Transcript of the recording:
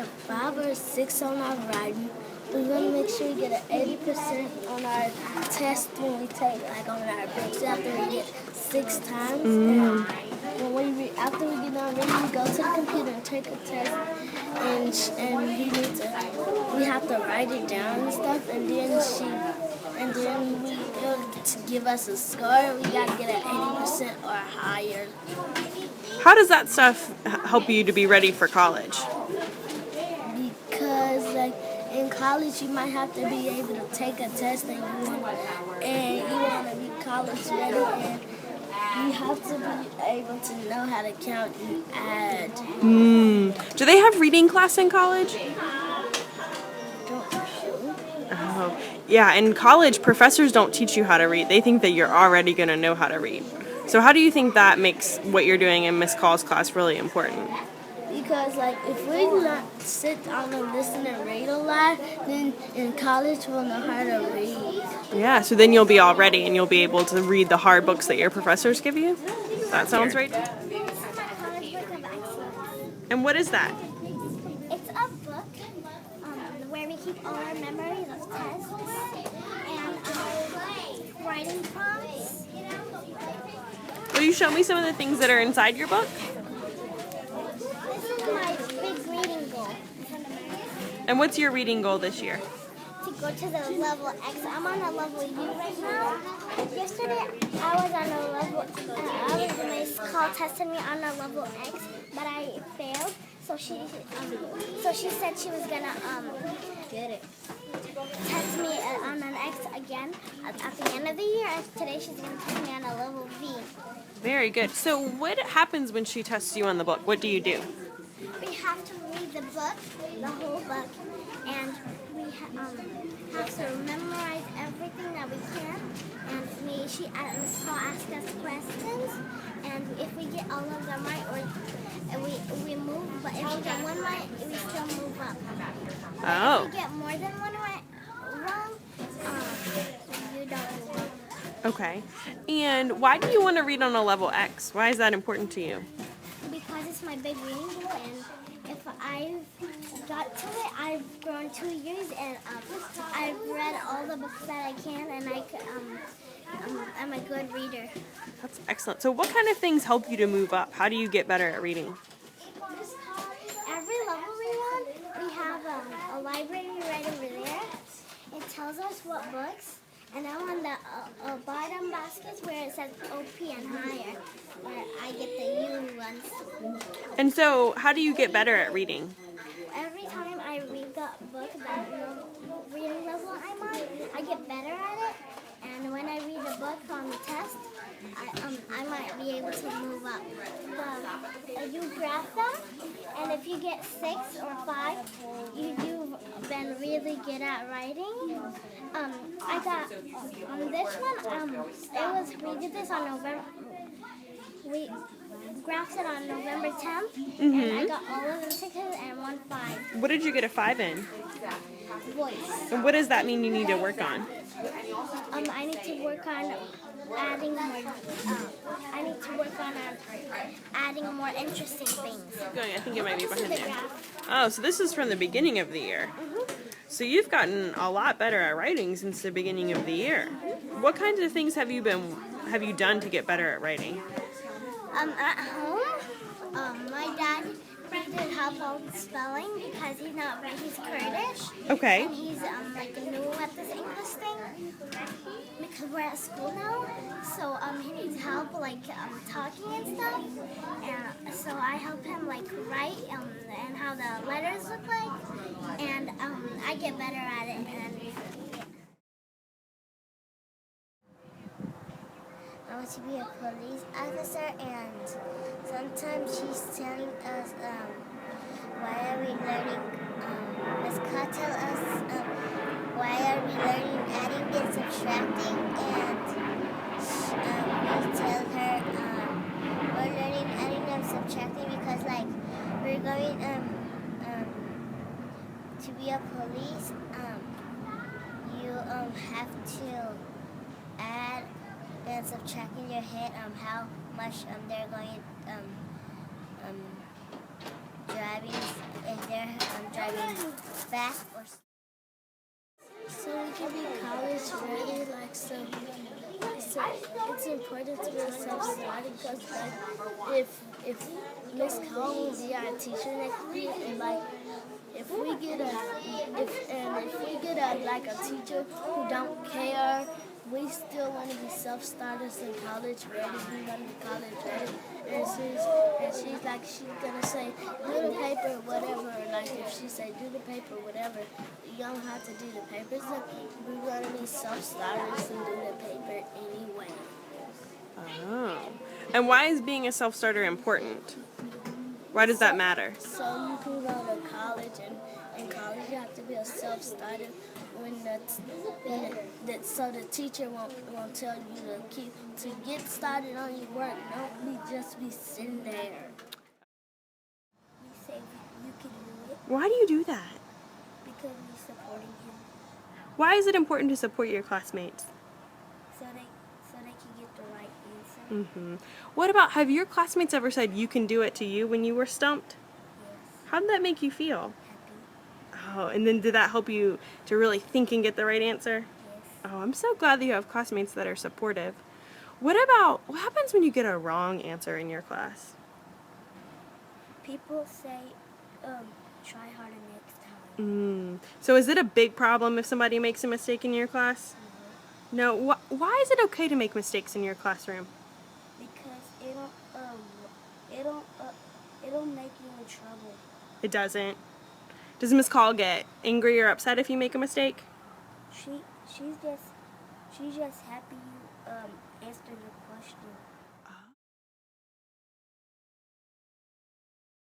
a 5 or 6 on our writing. We want to make sure we get an 80% on our test when we take, like on our books. We have to read it 6 times. And when after we get done reading, we go to the computer and take a test. And we have to write it down and stuff. And then to give us a score, we got to get an 80% or higher. How does that stuff help you to be ready for college? Because like in college, you might have to be able to take a test and you want to be college ready, and you have to be able to know how to count and add. Do they have reading class in college? Oh, yeah, in college, professors don't teach you how to read. They think that you're already going to know how to read. So how do you think that makes what you're doing in Miss Call's class really important? Because like if we not sit down and listen and read a lot, then in college we'll know how to read. Yeah, so then you'll be all ready and you'll be able to read the hard books that your professors give you? That sounds right. This is my college book of excellence. And what is that? It's a book where we keep all our memories of tests and writing prompts. Will you show me some of the things that are inside your book? This is my big reading goal. And what's your reading goal this year? To go to the level X. I'm on a level U right now. Yesterday I was on a level, Miss Call tested me on a level X, but I failed. So she said she was gonna test me on an X again at the end of the year. And today she's gonna test me on a level V. Very good. So what happens when she tests you on the book? What do you do? We have to read the book, the whole book, and we have to memorize everything that we can. And Miss Call asks us questions, and if we get all of them right, we move. But if we get one right, we still move up. Oh. If we get more than one right, wrong, you don't move up. Okay. And why do you want to read on a level X? Why is that important to you? Because it's my big reading goal, and if I've got to it, I've grown 2 years, and I've read all the books that I can, and I'm a good reader. That's excellent. So what kind of things help you to move up? How do you get better at reading? Every level we run, we have a library right over there. It tells us what books. And I'm on the bottom baskets where it says OP and higher, where I get the U ones. And so how do you get better at reading? Every time I read the book, that reading level I'm on, I get better at it. And when I read the book on the test, I might be able to move up. You graph them, and if you get 6 or 5, you've been really good at writing. I got on this one. We did this on November. We graphed it on November 10th, and I got all of the 6s and 1 5. What did you get a 5 in? Voice. And what does that mean you need to work on? I need to work on adding more. I need to work on adding more interesting things. I think it might be This is behind the there. graph. Oh, so this is from the beginning of the year. So you've gotten a lot better at writing since the beginning of the year. What kinds of things have you done to get better at writing? At home, my dad did help all the spelling because he's not right. He's Kurdish. Okay. And he's like new at this English thing because we're at school now. So he needs help like talking and stuff. And so I help him like write and how the letters look like. And I get better at it. And I want to be a police officer, and sometimes she's telling us why are we learning. Miss Call tell us why are we learning adding and subtracting, and we tell her we're learning adding and subtracting because like we're going to be a police. You have to add and subtract in your head how much they're going driving if they're driving fast or slow. So we can be college ready, like so it's important to be self-starting because like if Miss Cole will be our teacher next week and like if we get a like a teacher who don't care, we still want to be self-starters in college ready. We want to be college ready, and she's gonna say do the paper whatever. Like if she say do the paper whatever, you don't have to do the papers. So we want to be self-starters and do the paper anyway. Oh. And why is being a self-starter important? Why does that matter? So you can go to college, and in college you have to be a self-starter so the teacher won't tell you to get started on your work. Don't just be sitting there. We say you can do it Why do you do that? because we're supporting him Why is it important to support your classmates? so they can get the right answer. What about, have your classmates ever said you can do it to you when you were stumped? Yes, How did that make you feel? happy. Oh, and then did that help you to really think and get the right answer? Yes. Oh, I'm so glad that you have classmates that are supportive. What happens when you get a wrong answer in your class? People say, try harder next time. So is it a big problem if somebody makes a mistake in your class? No. Why is it okay to make mistakes in your classroom? Because it'll make you in trouble. It doesn't. Does Miss Call get angry or upset if you make a mistake? She's just happy you answered the question.